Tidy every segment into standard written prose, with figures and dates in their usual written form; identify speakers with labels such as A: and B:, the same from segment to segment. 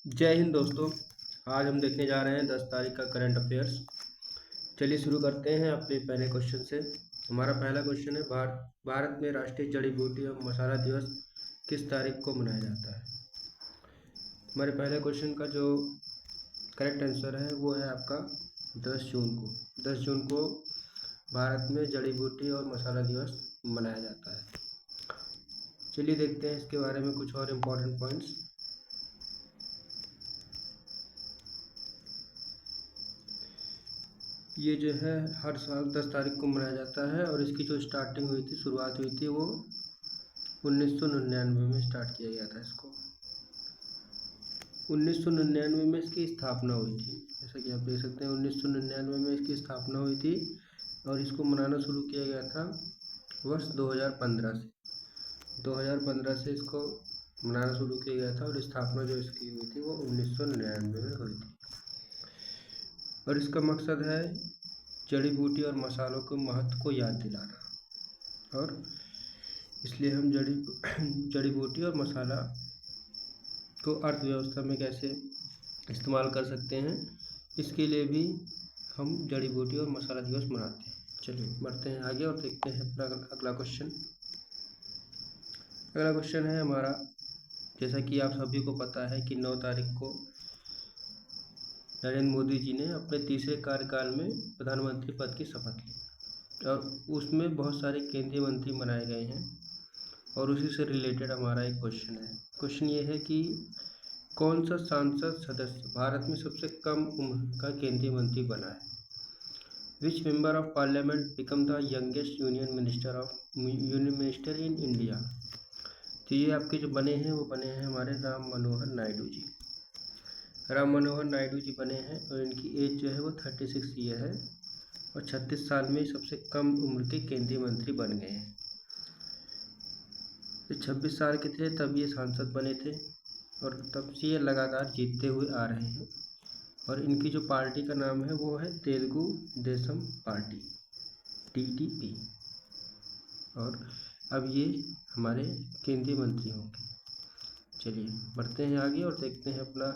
A: जय हिंद दोस्तों। आज हम देखने जा रहे हैं 10 तारीख का करंट अफेयर्स। चलिए शुरू करते हैं अपने पहले क्वेश्चन से। हमारा पहला क्वेश्चन है भारत में राष्ट्रीय जड़ी बूटी और मसाला दिवस किस तारीख को मनाया जाता है। हमारे पहले क्वेश्चन का जो करेक्ट आंसर है वो है आपका 10 जून को। 10 जून को भारत में जड़ी बूटी और मसाला दिवस मनाया जाता है। चलिए देखते हैं इसके बारे में कुछ और इम्पोर्टेंट पॉइंट्स। ये जो है हर साल 10 तारीख को मनाया जाता है और इसकी जो स्टार्टिंग हुई थी, शुरुआत हुई थी, वो 1999 में स्टार्ट किया गया था। इसको 1999 में इसकी स्थापना हुई थी। जैसा कि आप देख सकते हैं 1999 में इसकी स्थापना हुई थी और इसको मनाना शुरू किया गया था वर्ष 2015 से। 2015 से इसको मनाना शुरू किया गया था और स्थापना जो इसकी हुई थी वो 1999 में हुई थी। और इसका मकसद है जड़ी बूटी और मसालों के महत्व को याद दिलाना, और इसलिए हम जड़ी बूटी और मसाला को अर्थव्यवस्था में कैसे इस्तेमाल कर सकते हैं, इसके लिए भी हम जड़ी बूटी और मसाला दिवस मनाते हैं। चलिए बढ़ते हैं आगे और देखते हैं अपना अगला क्वेश्चन। अगला क्वेश्चन है हमारा, जैसा कि आप सभी को पता है कि 9 तारीख को नरेंद्र मोदी जी ने अपने तीसरे कार्यकाल में प्रधानमंत्री पद की शपथ ली और उसमें बहुत सारे केंद्रीय मंत्री बनाए गए हैं। और उसी से रिलेटेड हमारा एक क्वेश्चन है। क्वेश्चन ये है कि कौन सा सांसद सदस्य भारत में सबसे कम उम्र का केंद्रीय मंत्री बना है। Which member of parliament become the youngest union minister in India. तो ये आपके जो बने हैं वो बने हैं हमारे राम मनोहर नायडू जी। राम मनोहर नायडू जी बने हैं और इनकी एज जो है वो 36 ईयर है और 36 साल में सबसे कम उम्र के केंद्रीय मंत्री बन गए हैं। ये 26 साल के थे तब ये सांसद बने थे और तब से ये लगातार जीतते हुए आ रहे हैं। और इनकी जो पार्टी का नाम है वो है तेलुगु देशम पार्टी, TDP। और अब ये हमारे केंद्रीय मंत्री होंगे। चलिए बढ़ते हैं आगे और देखते हैं अपना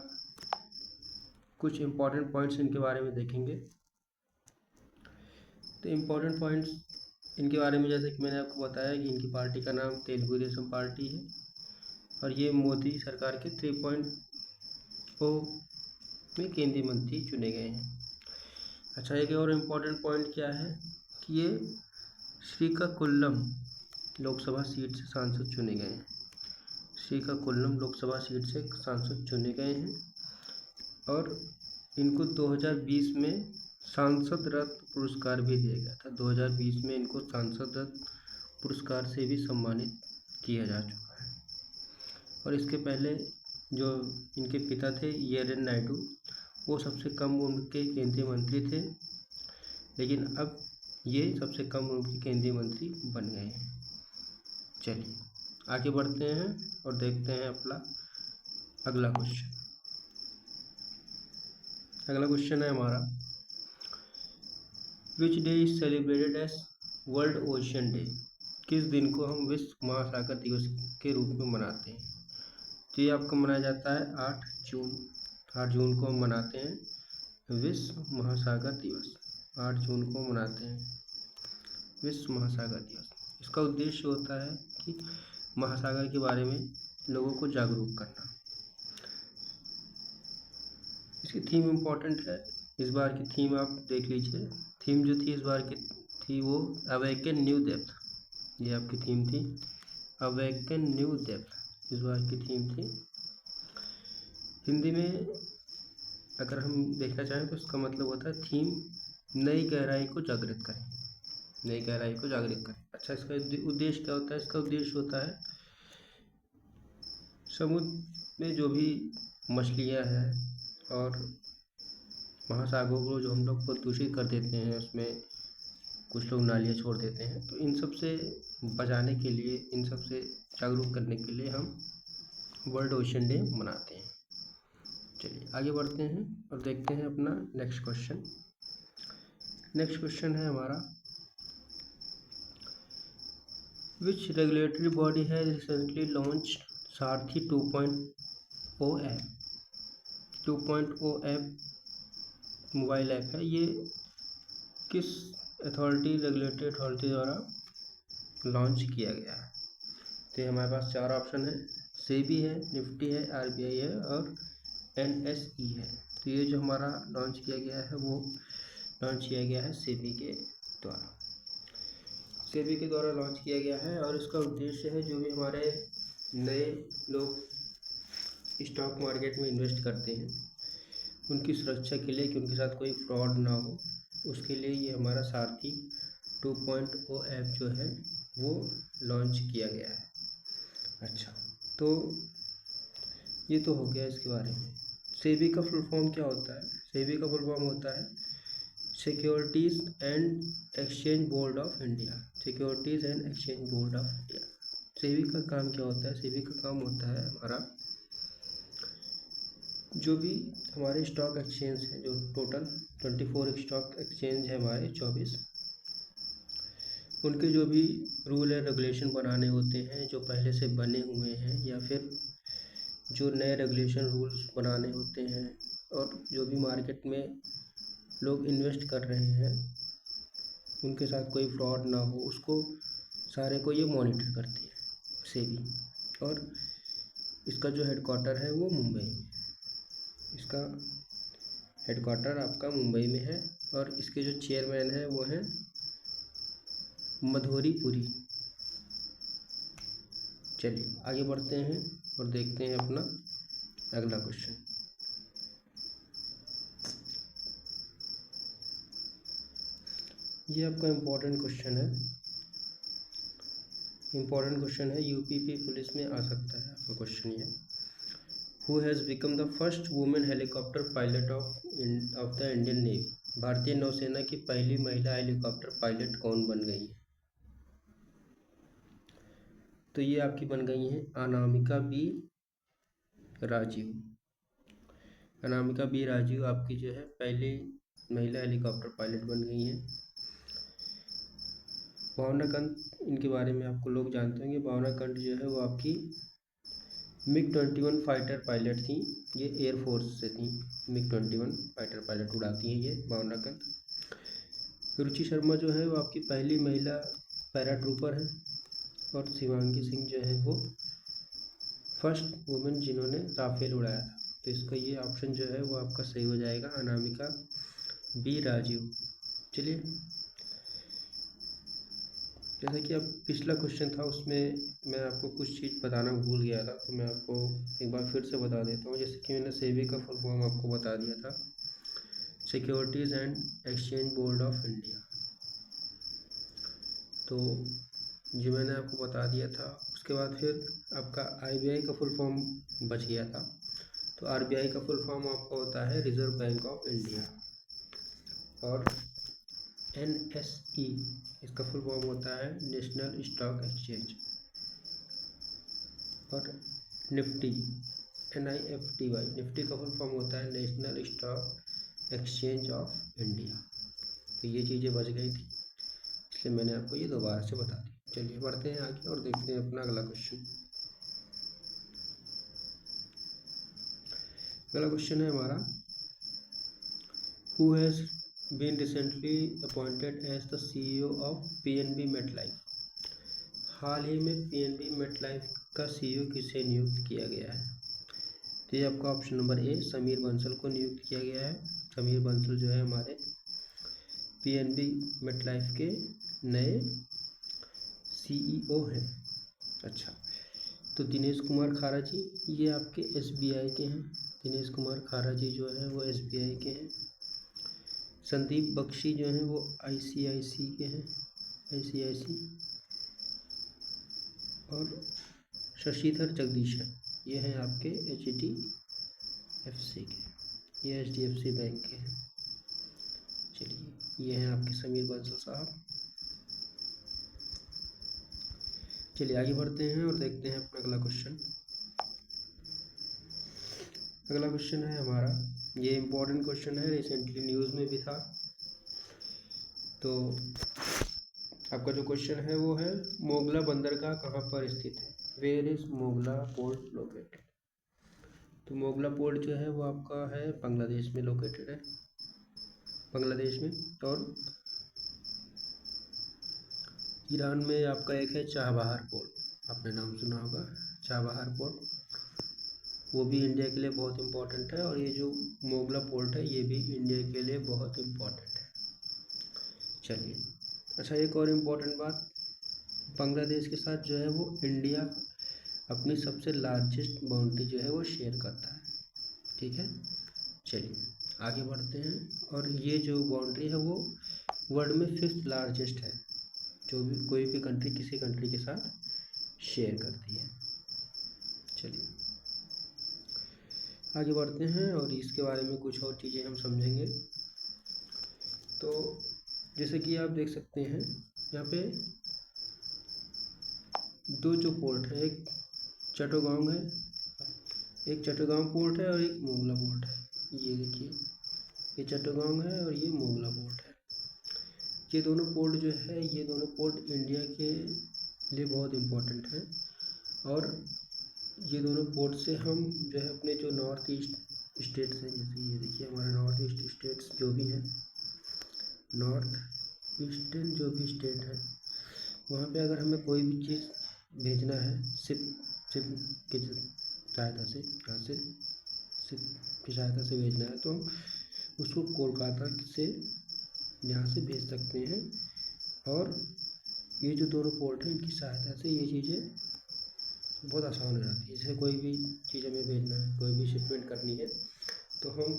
A: कुछ इम्पोर्टेंट पॉइंट्स इनके बारे में देखेंगे। तो इम्पोर्टेंट पॉइंट्स इनके बारे में, जैसे कि मैंने आपको बताया कि इनकी पार्टी का नाम तेलुगु देशम पार्टी है और ये मोदी सरकार के 3.0 में केंद्रीय मंत्री चुने गए हैं। अच्छा, एक और इम्पोर्टेंट पॉइंट क्या है कि ये श्रीकाकुलम लोकसभा सीट से सांसद चुने गए हैं। श्रीकाकुलम लोकसभा सीट से सांसद चुने गए हैं और इनको 2020 में सांसद रत्न पुरस्कार भी दिया गया था। 2020 में इनको सांसद रत्न पुरस्कार से भी सम्मानित किया जा चुका है। और इसके पहले जो इनके पिता थे ERN नायडू, वो सबसे कम उम्र के केंद्रीय मंत्री थे, लेकिन अब ये सबसे कम उम्र के केंद्रीय मंत्री बन गए हैं। चलिए आगे बढ़ते हैं और देखते हैं अपना अगला क्वेश्चन। अगला क्वेश्चन है हमारा, which day is celebrated as world ocean day. किस दिन को हम विश्व महासागर दिवस के रूप में मनाते हैं। तो ये आपको मनाया जाता है 8 जून। 8 जून को हम मनाते हैं विश्व महासागर दिवस। 8 जून को मनाते हैं विश्व महासागर दिवस। इसका उद्देश्य होता है कि महासागर के बारे में लोगों को जागरूक करना। इसकी थीम इम्पोर्टेंट है। इस बार की थीम आप देख लीजिए। थीम जो थी इस बार की थी वो अवेकन न्यू डेप्थ। ये आपकी थीम थी अवेकन न्यू डेप्थ, इस बार की थीम थी। हिंदी में अगर हम देखना चाहें तो इसका मतलब होता है थीम नई गहराई को जागृत करें। नई गहराई को जागृत करें। अच्छा, इसका उद्देश्य क्या होता है। इसका उद्देश्य होता है समुद्र में जो भी मछलियाँ हैं और महासागरों को जो हम लोग प्रदूषित कर देते हैं, उसमें कुछ लोग नालियाँ छोड़ देते हैं, तो इन सब से बचाने के लिए, इन सब से जागरूक करने के लिए हम वर्ल्ड ओशन डे मनाते हैं। चलिए आगे बढ़ते हैं और देखते हैं अपना नेक्स्ट क्वेश्चन। नेक्स्ट क्वेश्चन है हमारा, which regulatory body has recently launched Sarathi 2.0 app. 2.0 app mobile app है, ये किस रेगुलेटरी अथॉरिटी द्वारा लॉन्च किया गया है? तो हमारे पास 4 ऑप्शन है, सेबी है, निफ्टी है, आरबीआई है और एनएसई है। तो ये जो हमारा लॉन्च किया गया है वो लॉन्च किया गया है सेबी के द्वारा लॉन्च किया गया है। और इसका उद्देश्य है जो भी हमारे नए लोग स्टॉक मार्केट में इन्वेस्ट करते हैं उनकी सुरक्षा के लिए कि उनके साथ कोई फ्रॉड ना हो, उसके लिए ये हमारा सारथी 2.0 ऐप जो है वो लॉन्च किया गया है। अच्छा, तो ये तो हो गया इसके बारे में। सेबी का फुल फॉर्म क्या होता है? सेबी का फुल फॉर्म होता है securities and exchange board of India. Securities and exchange board of India. SEBI का काम क्या होता है? सेबी का काम होता है हमारा जो भी हमारे स्टॉक एक्सचेंज है, जो टोटल 24 स्टॉक एक्सचेंज है हमारे 24, उनके जो भी रूल एंड रेगुलेशन बनाने होते हैं जो पहले से बने हुए हैं या फिर जो नए रेगुलेशन रूल्स बनाने होते हैं और जो भी मार्केट में लोग इन्वेस्ट कर रहे हैं उनके साथ कोई फ्रॉड ना हो, उसको सारे को ये मॉनिटर करती है सेबी। और इसका जो हेडक्वार्टर है वो मुंबई में, इसका हेडक्वार्टर आपका मुंबई में है और इसके जो चेयरमैन हैं वो हैं मधुरी पुरी। चलिए आगे बढ़ते हैं और देखते हैं अपना अगला क्वेश्चन। ये आपका इम्पोर्टेंट क्वेश्चन है, यूपीपी पुलिस में आ सकता है आपका क्वेश्चन ये। Who has become the first women helicopter pilot of the Indian navy? भारतीय नौसेना की पहली महिला हेलीकॉप्टर पायलट कौन बन गई है? तो ये आपकी बन गई हैं अनामिका बी राजीव। अनामिका बी राजीव आपकी जो है पहली महिला हेलीकॉप्टर पायलट बन गई हैं। भावना कंठ इनके बारे में आपको लोग जानते होंगे। भावना कंठ जो है वो आपकी MiG-21 फाइटर पायलट थी, ये एयरफोर्स से थी। MiG-21 फाइटर पायलट उड़ाती हैं ये भावना कंठ। रुचि शर्मा जो है वो आपकी पहली महिला पैराट्रूपर है और शिवांगी सिंह जो है वो फर्स्ट वुमेन जिन्होंने राफेल उड़ाया था। तो इसका ये ऑप्शन जो है वो आपका सही हो जाएगा, अनामिका बी राजीव। चलिए, जैसे कि अब पिछला क्वेश्चन था उसमें मैं आपको कुछ चीज़ बताना भूल गया था, तो मैं आपको एक बार फिर से बता देता हूँ। जैसे कि मैंने सेबी का फुल फॉर्म आपको बता दिया था, securities and exchange board of India. तो जो मैंने आपको बता दिया था, उसके बाद फिर आपका आरबीआई का फुल फॉर्म बच गया था। तो आरबीआई का फुल फॉर्म आपका होता है रिजर्व बैंक ऑफ इंडिया। और एनएसई इसका फुल फॉर्म होता है नेशनल स्टॉक एक्सचेंज। और निफ्टी NIFTY निफ्टी का फुल फॉर्म होता है national stock exchange of India. तो ये चीज़ें बच गई थी, इसलिए मैंने आपको ये दोबारा से बता दी। चलिए बढ़ते हैं आगे और देखते हैं अपना अगला क्वेश्चन। अगला क्वेश्चन है हमारा, who has been recently appointed as the CEO of PNB MetLife? हाल ही में PNB मेटलाइफ का CEO किसे नियुक्त किया गया है? तो ये आपका option number A Sameer Bansal को नियुक्त किया गया है। समीर बंसल जो है हमारे PNB मेटलाइफ के नए CEO हैं। अच्छा, तो दिनेश कुमार खारा जी ये आपके SBI के हैं। दिनेश कुमार खारा जी जो है वो SBI के हैं। संदीप बख्शी जो हैं वो ICICI के हैं, ICICI। और शशिधर जगदीशन ये हैं आपके HDFC के, ये HDFC बैंक के हैं। चलिए, ये हैं आपके समीर बंसल साहब। चलिए आगे बढ़ते हैं और देखते हैं अपना अगला क्वेश्चन। अगला क्वेश्चन है हमारा, ये इम्पोर्टेंट क्वेश्चन है, रिसेंटली न्यूज़ में भी था। तो आपका जो क्वेश्चन है वो है, मोगला बंदरगाह कहाँ पर स्थित है? Where is Mongla port located? तो मोगला पोर्ट जो है वो आपका है बांग्लादेश में लोकेटेड है, बांग्लादेश में। और ईरान में आपका एक है चाबहार पोर्ट, आपने नाम सुना होगा चाबहार पोर्ट, वो भी इंडिया के लिए बहुत इम्पोर्टेंट है। और ये जो मोगला पोर्ट है ये भी इंडिया के लिए बहुत इम्पोर्टेंट है। चलिए, अच्छा एक और इम्पोर्टेंट बात, बांग्लादेश के साथ जो है वो इंडिया अपनी सबसे लार्जेस्ट बाउंड्री जो है वो शेयर करता है, ठीक है। चलिए आगे बढ़ते हैं। और ये जो बाउंड्री है वो वर्ल्ड में 5th लार्जेस्ट है, जो भी कोई भी कंट्री किसी कंट्री के साथ शेयर करती है। चलिए आगे बढ़ते हैं और इसके बारे में कुछ और चीज़ें हम समझेंगे। तो जैसे कि आप देख सकते हैं यहाँ पे दो जो पोर्ट है, एक चट्टोगांव है, एक चट्टोगांव पोर्ट है और एक मोगला पोर्ट है। ये देखिए, ये चट्टोगांव है और ये मोगला पोर्ट है। ये दोनों पोर्ट जो है, ये दोनों पोर्ट इंडिया के लिए बहुत इम्पोर्टेंट है। और ये दोनों पोर्ट से हम जो है अपने जो नॉर्थ ईस्ट स्टेट्स हैं, जैसे ये देखिए हमारे नॉर्थ ईस्ट स्टेट्स जो भी हैं, नॉर्थ ईस्टर्न जो भी स्टेट है, वहाँ पे अगर हमें कोई भी चीज़ भेजना है शिप की सहायता से, यहाँ से शिप की सहायता से भेजना है तो हम उसको कोलकाता से यहाँ से भेज सकते हैं। और ये जो दोनों पोर्ट हैं इनकी सहायता से ये चीज़ें बहुत आसान हो जाती है। जैसे कोई भी चीज़ हमें भेजना है, कोई भी शिपमेंट करनी है, तो हम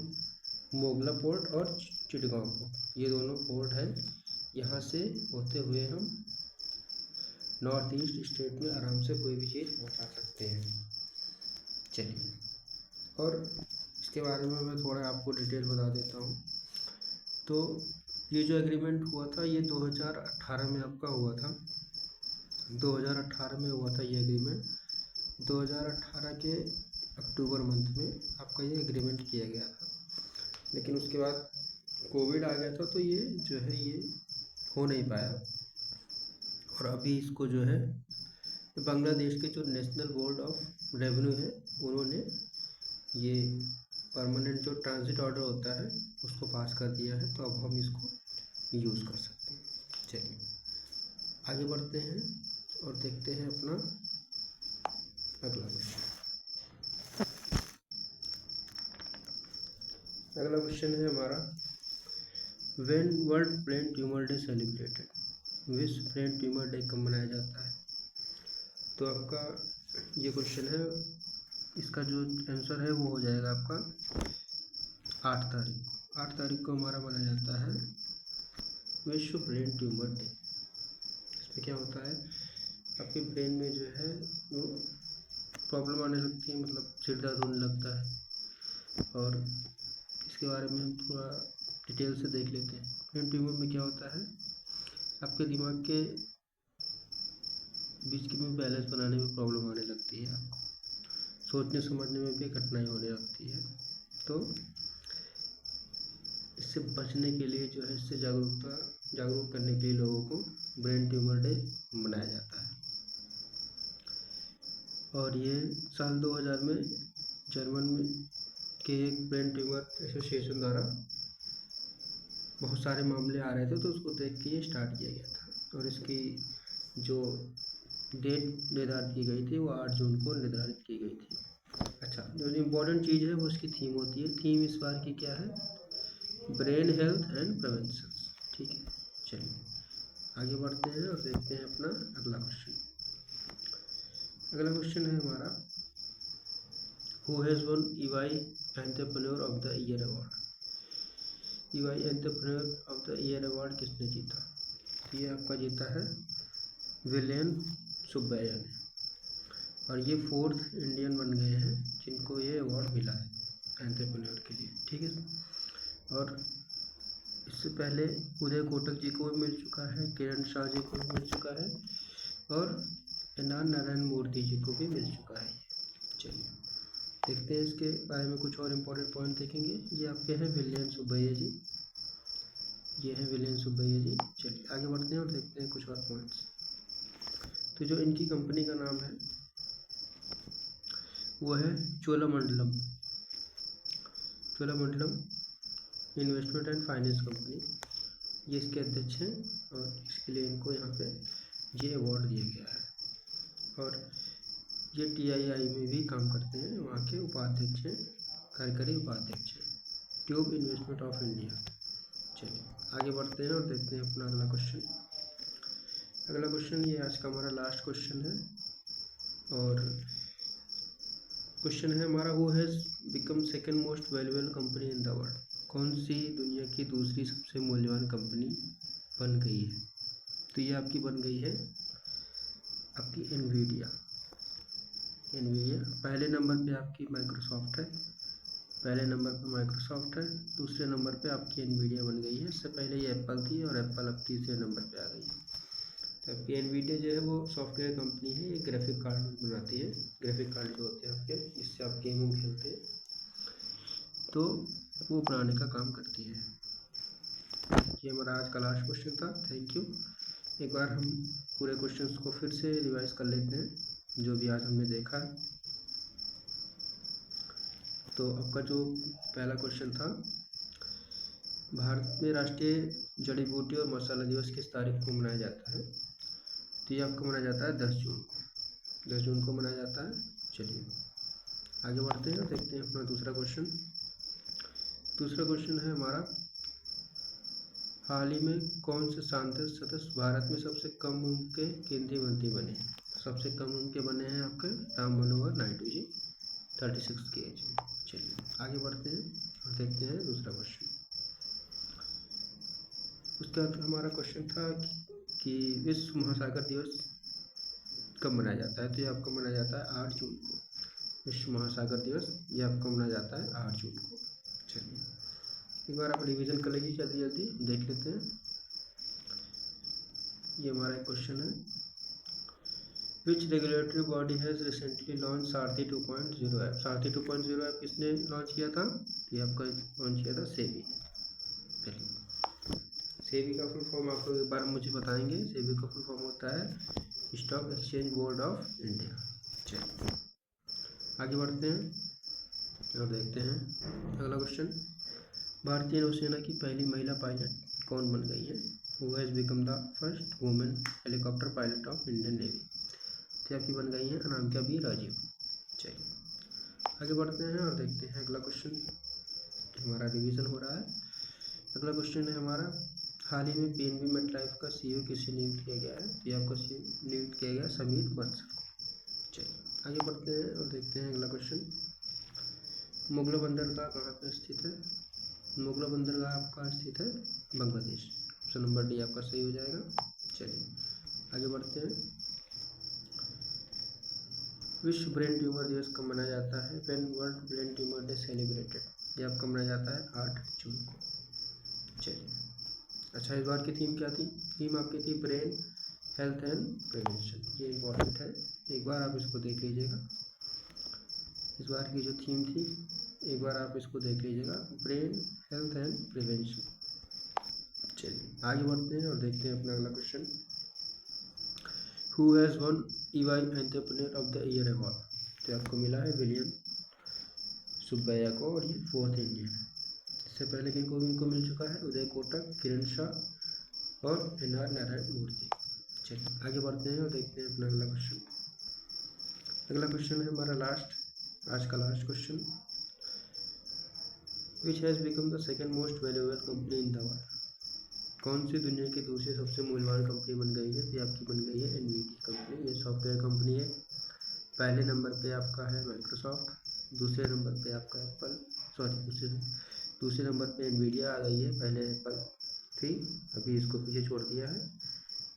A: मोगला पोर्ट और चिटगांव पोर्ट, ये दोनों पोर्ट हैं, यहाँ से होते हुए हम नॉर्थ ईस्ट स्टेट में आराम से कोई भी चीज़ पहुँचा सकते हैं। चलिए, और इसके बारे में मैं थोड़ा आपको डिटेल बता देता हूँ। तो ये जो एग्रीमेंट हुआ था ये 2018 में आपका हुआ था, 2018 में हुआ था ये एग्रीमेंट। 2018 के अक्टूबर मंथ में आपका ये एग्रीमेंट किया गया था, लेकिन उसके बाद कोविड आ गया था तो ये जो है ये हो नहीं पाया। और अभी इसको जो है बांग्लादेश के जो नेशनल बोर्ड ऑफ रेवेन्यू है उन्होंने ये परमानेंट जो ट्रांजिट ऑर्डर होता है उसको पास कर दिया है, तो अब हम इसको यूज़ कर सकते हैं। चलिए आगे बढ़ते हैं और देखते हैं अपना अगला क्वेश्चन। अगला क्वेश्चन है हमारा, when world brain tumour day celebrated, विश्व ब्रेन ट्यूमर डे कब मनाया जाता है। तो आपका ये क्वेश्चन है, इसका जो आंसर है वो हो जाएगा आपका 8 तारीख। 8 तारीख को हमारा मनाया जाता है विश्व ब्रेन ट्यूमर डे। इसमें क्या होता है, आपके ब्रेन में जो है वो प्रॉब्लम आने लगती है, मतलब सिर दर्द होने लगता है। और इसके बारे में हम थोड़ा डिटेल से देख लेते हैं। ब्रेन ट्यूमर में क्या होता है, आपके दिमाग के बीच में बैलेंस बनाने में प्रॉब्लम आने लगती है, आपको सोचने समझने में भी कठिनाई होने लगती है। तो इससे बचने के लिए जो है, इससे जागरूक करने के लिए लोगों को ब्रेन ट्यूमर डे मनाया जाता है। और ये साल 2000 में जर्मन में के एक ब्रेन ट्यूमर एसोसिएशन द्वारा बहुत सारे मामले आ रहे थे, तो उसको देख के ये स्टार्ट किया गया था। और इसकी जो डेट निर्धारित की गई थी वो 8 जून को निर्धारित की गई थी। अच्छा, जो इम्पोर्टेंट चीज़ है वो इसकी थीम होती है। थीम इस बार की क्या है, ब्रेन हेल्थ एंड प्रिवेंशन। ठीक है, चलिए आगे बढ़ते हैं और देखते हैं अपना अगला क्वेश्चन। अगला क्वेश्चन है हमारा, who has one EY entrepreneur of the year award. EY entrepreneur of the year award किसने जीता। ये आपका जीता है विलियन सुब्बैया ने। और ये 4th इंडियन बन गए हैं जिनको ये अवार्ड मिला है एंटरप्रेन्योर के लिए। ठीक है, और इससे पहले उदय कोटक जी को भी मिल चुका है, किरण शाह जी को भी मिल चुका है, और नारायण मूर्ति जी को भी मिल चुका है। चलिए देखते हैं इसके बारे में कुछ और इम्पोर्टेंट पॉइंट देखेंगे। ये आपके हैं विलियन सुब्बैया जी, ये हैं विलियन सुब्बैया जी। चलिए आगे बढ़ते हैं और देखते हैं कुछ और पॉइंट्स। तो जो इनकी कंपनी का नाम है वो है Cholamandalam. Cholamandalam investment and finance company, ये इसके अध्यक्ष हैं और इसके लिए इनको यहाँ पे ये अवार्ड दिया गया है। और ये TII में भी काम करते हैं, वहाँ के उपाध्यक्ष हैं, कार्यकारी उपाध्यक्ष हैं, ट्यूब इन्वेस्टमेंट ऑफ इंडिया। चलिए आगे बढ़ते हैं और देखते हैं अपना अगला क्वेश्चन। अगला क्वेश्चन ये आज का हमारा लास्ट क्वेश्चन है और क्वेश्चन है हमारा, वो has become second most valuable company in the world. कौन सी दुनिया की दूसरी सबसे मूल्यवान कंपनी बन गई है? तो ये आपकी बन गई है आपकी एनवीडिया। पहले नंबर पे आपकी माइक्रोसॉफ्ट है, पहले नंबर पे माइक्रोसॉफ्ट है, दूसरे नंबर पे आपकी एनवीडिया बन गई है। इससे पहले ये एप्पल थी और एप्पल अब तीसरे नंबर पे आ गई है। तो आपकी एनवीडिया जो है वो सॉफ्टवेयर कंपनी है, ये ग्राफिक कार्ड बनाती है। ग्राफिक कार्ड जो होते हैं आपके, जिससे आप गेम खेलते हैं, तो वो बनाने का काम करती है। ये हमारा आज का लास्ट क्वेश्चन था। Thank you. एक बार हम पूरे क्वेश्चंस को फिर से रिवाइज कर लेते हैं जो भी आज हमने देखा। तो आपका जो पहला क्वेश्चन था, भारत में राष्ट्रीय जड़ी बूटी और मसाला दिवस किस तारीख को मनाया जाता है? तो ये आपको मनाया जाता है 10 जून को। 10 जून को मनाया जाता है। चलिए आगे बढ़ते हैं और देखते हैं अपना दूसरा क्वेश्चन। दूसरा क्वेश्चन है हमारा, हाल ही में कौन से सांसद सदस्य भारत में सबसे कम उम्र के केंद्रीय मंत्री बने? सबसे कम उम्र के बने हैं आपके राम मनोहर नायडू जी, 36 की एज में। चलिए आगे बढ़ते हैं और देखते हैं दूसरा क्वेश्चन। उसके बाद हमारा क्वेश्चन था कि विश्व महासागर दिवस कब मनाया जाता है? तो ये आपको मनाया जाता है 8 जून को। विश्व महासागर दिवस ये आपको मनाया जाता है 8 जून को। चलिए एक बार आप रिवीजन कर लीजिए, जल्दी जल्दी देख लेते हैं। ये हमारा एक क्वेश्चन है, which regulatory body has recently launch Sarathi 2.0 app. Sarathi 2.0 app किसने लॉन्च किया था? ये आपका लॉन्च किया था सेबी। चलिए सेबी का फुल फॉर्म आप लोग एक बार मुझे बताएंगे। सेबी का फुल फॉर्म होता है stock exchange board of India. चलिए आगे बढ़ते हैं और देखते हैं अगला क्वेश्चन। भारतीय नौसेना की पहली महिला पायलट कौन बन गई है? Who has become the first women helicopter pilot of Indian navy? तो आपकी बन गई है अनामिका बी राजीव। चलिए आगे बढ़ते हैं और देखते हैं अगला क्वेश्चन। हमारा रिवीजन हो रहा है। अगला क्वेश्चन है हमारा, हाल ही में PNB मेटलाइफ का CEO किसे नियुक्त किया गया है? तो ये आपको नियुक्त किया गया समीर बंसल को। चलिए आगे बढ़ते हैं और देखते हैं अगला क्वेश्चन। मोगला बंदरगाह कहाँ पे स्थित है? मोगला बंदरगाह आपका स्थित है बांग्लादेश। ऑप्शन नंबर डी आपका सही हो जाएगा। चलिए आगे बढ़ते हैं। विश्व ब्रेन ट्यूमर दिवस कब मनाया जाता है? When world brain tumour day celebrated? ये आपका मनाया जाता है 8 जून को। चलिए अच्छा, इस बार की थीम क्या थी? थीम आपकी थी ब्रेन हेल्थ एंड प्रिवेंशन। ये इम्पोर्टेंट है, एक बार आप इसको देख लीजिएगा। इस बार की जो थीम थी एक बार आप इसको देख लीजिएगा, ब्रेन हेल्थ एंड प्रिवेंशन। चलिए आगे बढ़ते हैं और देखते हैं अपना अगला question. Who has one EY entrepreneur of the year award? तो आपको मिला है विलियम सुब्बैया को और ये 4th इंडियन है। इससे पहले किनको मिल चुका है? उदय कोटक, किरण शाह और NR नारायण मूर्ति। चलिए आगे बढ़ते हैं और देखते हैं अपना अगला क्वेश्चन। अगला क्वेश्चन है हमारा लास्ट, आज का last question. Which has become the second most valuable company in the world? कौन सी दुनिया की दूसरी सबसे मूल्यवान कंपनी बन गई है? ये आपकी बन गई है एनवीडिया कंपनी। ये सॉफ्टवेयर कंपनी है। पहले नंबर पे आपका है माइक्रोसॉफ्ट, दूसरे नंबर पे आपका एप्पल, दूसरे नंबर पे एनवीडिया आ गई है। पहले एप्पल थी, अभी इसको पीछे छोड़ दिया है।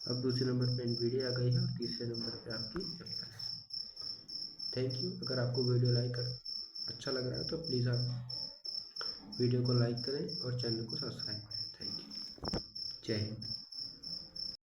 A: अब दूसरे नंबर पे एनवीडिया आ गई है और तीसरे नंबर पे आपकी एप्पल है। Thank you. अगर आपको वीडियो अच्छा लग रहा है तो प्लीज़ आप वीडियो को लाइक करें और चैनल को सब्सक्राइब करें। Thank you. जय हिंद।